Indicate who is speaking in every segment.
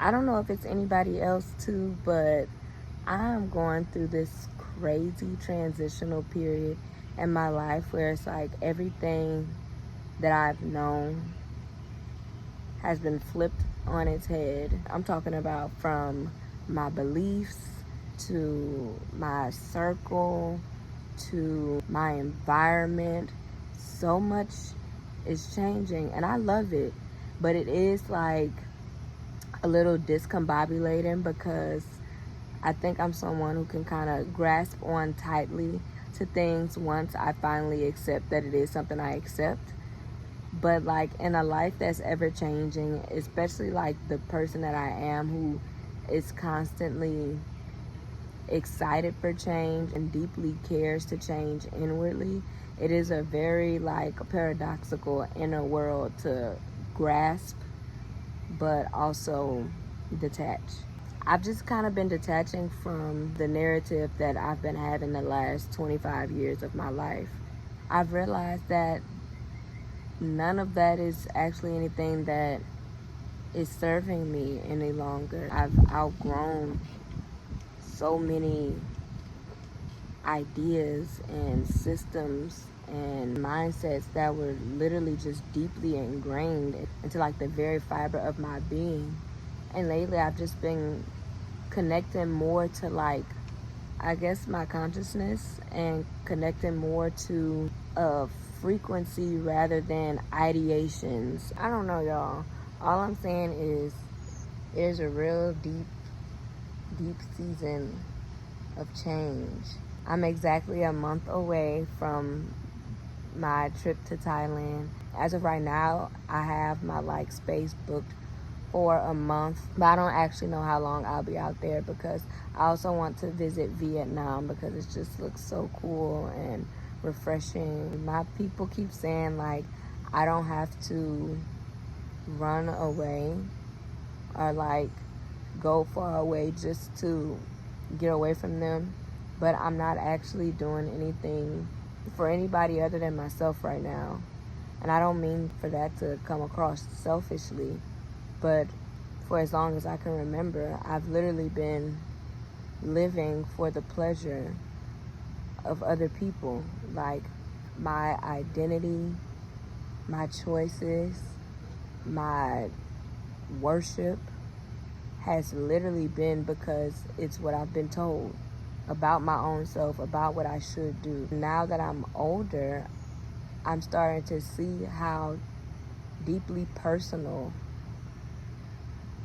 Speaker 1: I don't know if it's anybody else too, but I'm going through this crazy transitional period in my life where it's like everything that I've known has been flipped on its head. I'm talking about from my beliefs to my circle to my environment. So much is changing and I love it, but it is like a little discombobulating because I think I'm someone who can kind of grasp on tightly to things once I finally accept that it is something I accept. But like in a life that's ever changing, especially like the person that I am who is constantly excited for change and deeply cares to change inwardly, it is a very like paradoxical inner world to grasp but also detach. I've just kind of been detaching from the narrative that I've been having the last 25 years of my life. I've realized that none of that is actually anything that is serving me any longer. I've outgrown so many ideas and systems and mindsets that were literally just deeply ingrained into like the very fiber of my being. And lately I've just been connecting more to like, I guess, my consciousness and connecting more to a frequency rather than ideations. I don't know, y'all. All I'm saying is there's a real deep season of change. I'm exactly a month away from my trip to Thailand. As of right now, I have my like space booked for a month, but I don't actually know how long I'll be out there because I also want to visit Vietnam because it just looks so cool and refreshing. My people keep saying like I don't have to run away or like go far away just to get away from them, but I'm not actually doing anything for anybody other than myself right now. And I don't mean for that to come across selfishly, but for as long as I can remember, I've literally been living for the pleasure of other people. Like my identity, my choices, my worship has literally been because it's what I've been told about my own self, about what I should do. Now that I'm older, I'm starting to see how deeply personal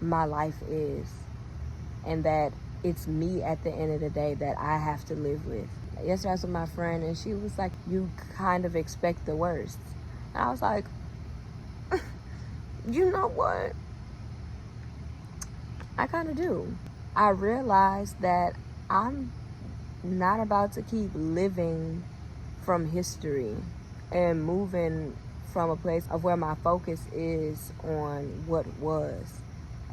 Speaker 1: my life is, and that it's me at the end of the day that I have to live with. Yesterday I was with my friend and she was like, you kind of expect the worst. And I was like, you know what? I kind of do. I realized that I'm not about to keep living from history and moving from a place of where my focus is on what was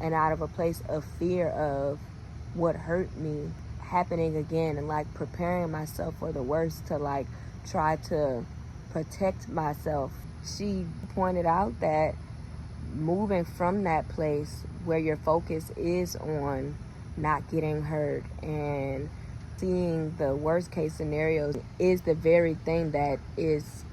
Speaker 1: and out of a place of fear of what hurt me happening again and like preparing myself for the worst to like try to protect myself. She pointed out that moving from that place where your focus is on not getting hurt and seeing the worst case scenarios is the very thing that is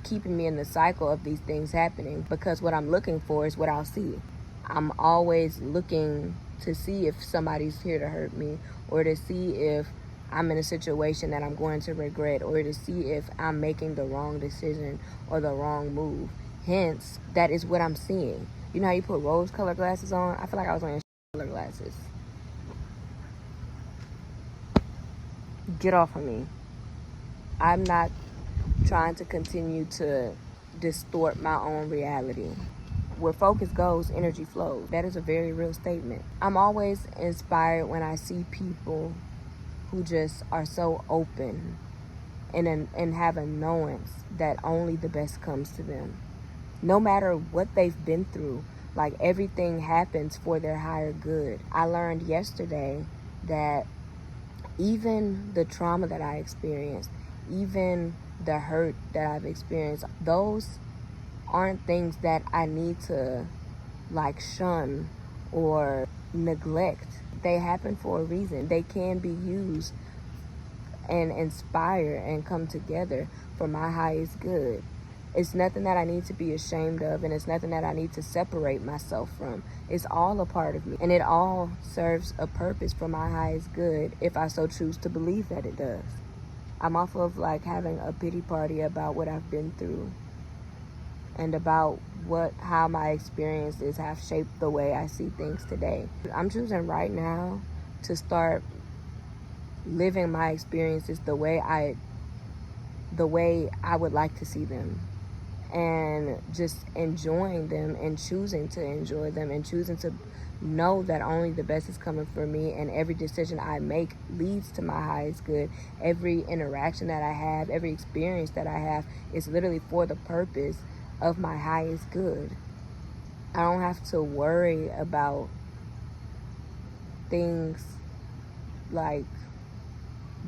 Speaker 1: keeping me in the cycle of these things happening, because what I'm looking for is what I'll see. I'm always looking to see if somebody's here to hurt me, or to see if I'm in a situation that I'm going to regret, or to see if I'm making the wrong decision or the wrong move. Hence, that is what I'm seeing. You know how you put rose-colored glasses on? I feel like I was wearing colored glasses. Get off of me. I'm not trying to continue to distort my own reality. Where focus goes, energy flows. That is a very real statement. I'm always inspired when I see people who just are so open and have a knowance that only the best comes to them. No matter what they've been through, like everything happens for their higher good. I learned yesterday that even the trauma that I experienced, even the hurt that I've experienced, those aren't things that I need to like shun or neglect. They happen for a reason. They can be used and inspire and come together for my highest good. It's nothing that I need to be ashamed of, and it's nothing that I need to separate myself from. It's all a part of me, and it all serves a purpose for my highest good if I so choose to believe that it does. I'm off of like having a pity party about what I've been through and about how my experiences have shaped the way I see things today. I'm choosing right now to start living my experiences the way I would like to see them, and just enjoying them and choosing to enjoy them and choosing to know that only the best is coming for me, and every decision I make leads to my highest good. Every interaction that I have, every experience that I have is literally for the purpose of my highest good. I don't have to worry about things like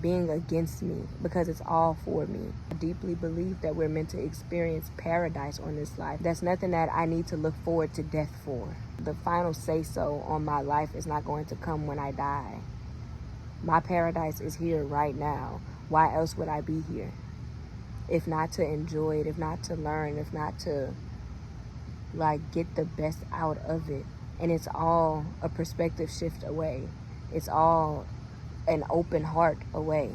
Speaker 1: being against me, because it's all for me. I deeply believe that we're meant to experience paradise on this life. That's nothing that I need to look forward to death for. The final say-so on my life is not going to come when I die. My paradise is here right now. Why else would I be here? If not to enjoy it, if not to learn, if not to get the best out of it. And it's all a perspective shift away. It's all an open heart away.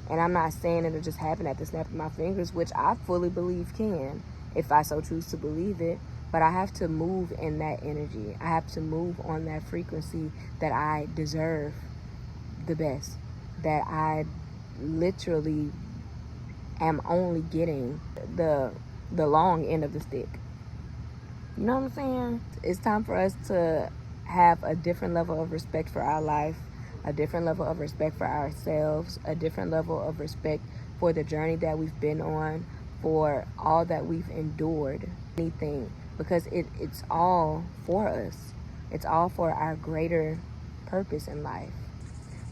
Speaker 1: And I'm not saying it'll just happen at the snap of my fingers, which I fully believe can, if I so choose to believe it. But I have to move in that energy. I have to move on that frequency that I deserve the best, that I literally am only getting the long end of the stick. You know what I'm saying? It's time for us to have a different level of respect for our life, a different level of respect for ourselves, a different level of respect for the journey that we've been on, for all that we've endured, anything, because it's all for us. It's all for our greater purpose in life.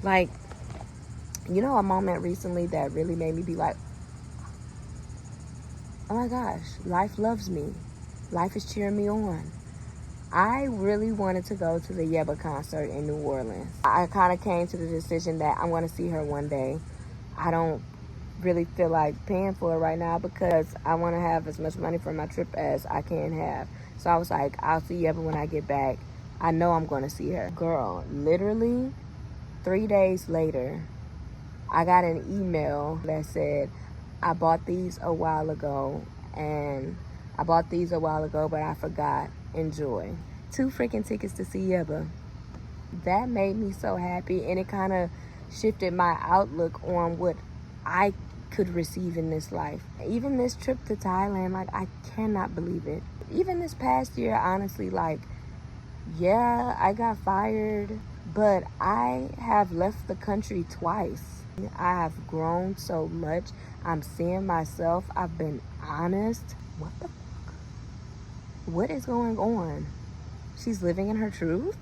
Speaker 1: Like, a moment recently that really made me be like, oh my gosh, life loves me. Life is cheering me on. I really wanted to go to the Yeba concert in New Orleans. I kind of came to the decision that I'm going to see her one day. I don't really feel like paying for it right now because I want to have as much money for my trip as I can have. So I was like, I'll see Yeba when I get back. I know I'm going to see her. Girl, literally 3 days later, I got an email that said, I bought these a while ago, but I forgot. Enjoy. 2 freaking tickets to see Yeba. That made me so happy, and it kind of shifted my outlook on what I could receive in this life. Even this trip to Thailand, I cannot believe it. Even this past year, honestly, yeah, I got fired, but I have left the country twice. I have grown so much. I'm seeing myself. I've been honest. What is going on? She's living in her truth.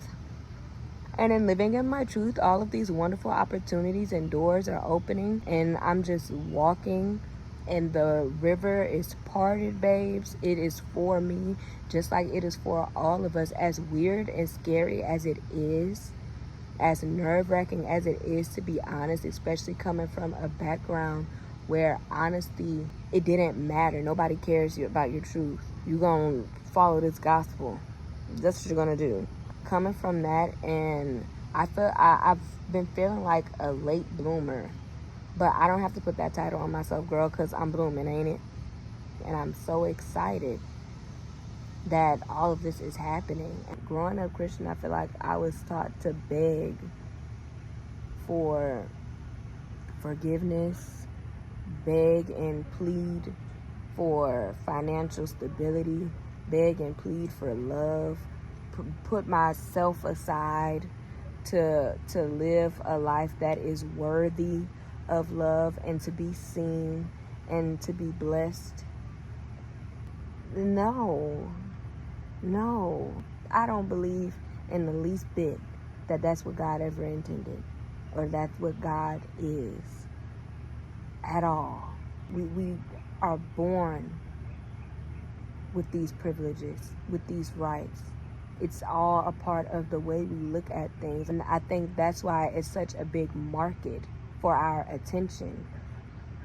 Speaker 1: And in living in my truth, all of these wonderful opportunities and doors are opening, and I'm just walking, and the river is parted, babes. It is for me, just like it is for all of us. As weird and scary as it is, as nerve-wracking as it is, to be honest, especially coming from a background where honesty, it didn't matter. Nobody cares about your truth. You're gonna follow this gospel. That's what you're gonna do. Coming from that, and I've been feeling like a late bloomer, but I don't have to put that title on myself, girl, because I'm blooming, ain't it? And I'm so excited that all of this is happening. Growing up Christian, I feel like I was taught to beg for forgiveness, beg and plead for financial stability, beg and plead for love, put myself aside to live a life that is worthy of love and to be seen and to be blessed. No, I don't believe in the least bit that that's what God ever intended, or that's what God is at all. We are born with these privileges, with these rights, It's all a part of the way we look at things. And I think that's why it's such a big market for our attention,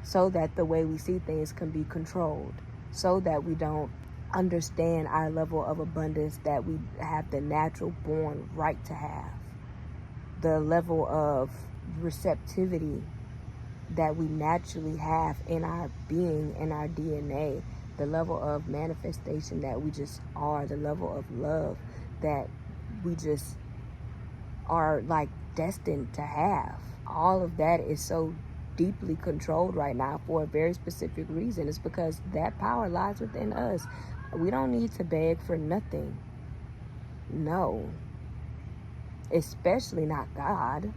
Speaker 1: so that the way we see things can be controlled, so that we don't understand our level of abundance that we have the natural born right to have, the level of receptivity that we naturally have in our being, in our DNA, the level of manifestation that we just are, the level of love that we just are like destined to have. All of that is so deeply controlled right now for a very specific reason. It's because that power lies within us. We don't need to beg for nothing. No. Especially not God.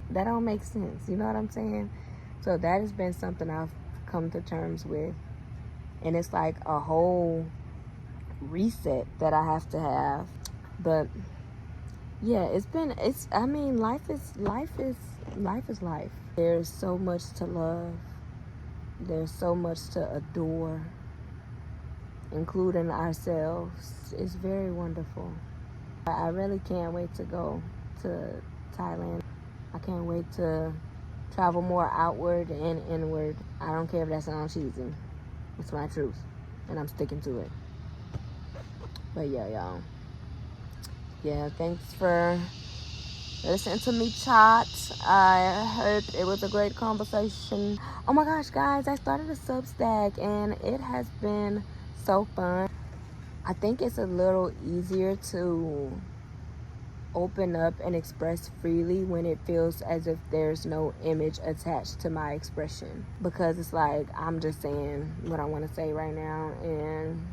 Speaker 1: That don't make sense. You know what I'm saying? So that has been something I've come to terms with. And it's like a whole reset that I have to have. But yeah, life is life. There's so much to love. There's so much to adore, including ourselves. It's very wonderful. I really can't wait to go to Thailand. I can't wait to travel more outward and inward. I don't care if that sounds cheesy. It's my truth, and I'm sticking to it. But yeah, y'all. Yeah, thanks for listening to me chat. I heard it was a great conversation. Oh my gosh, guys, I started a Substack, and it has been so fun. I think it's a little easier to open up and express freely when it feels as if there's no image attached to my expression, because it's like I'm just saying what I want to say right now, and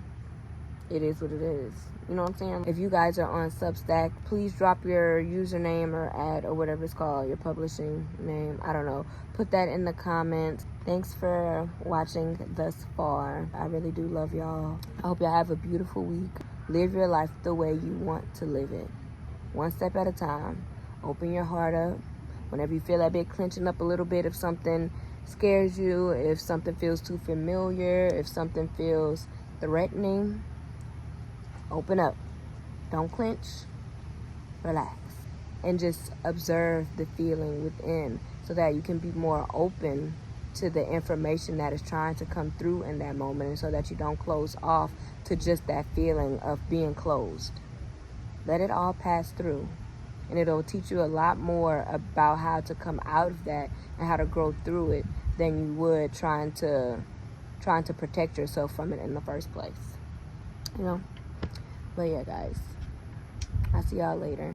Speaker 1: it is what it is. You know what I'm saying? If you guys are on Substack, please drop your username or ad or whatever it's called, your publishing name. I don't know. Put that in the comments. Thanks for watching thus far. I really do love y'all. I hope y'all have a beautiful week. Live your life the way you want to live it. One step at a time. Open your heart up. Whenever you feel that bit clenching up a little bit, if something scares you, if something feels too familiar, if something feels threatening, open up. Don't clench. Relax. And just observe the feeling within, so that you can be more open to the information that is trying to come through in that moment, and so that you don't close off to just that feeling of being closed. Let it all pass through, and it'll teach you a lot more about how to come out of that and how to grow through it than you would trying to protect yourself from it in the first place. You know? But yeah, guys, I'll see y'all later.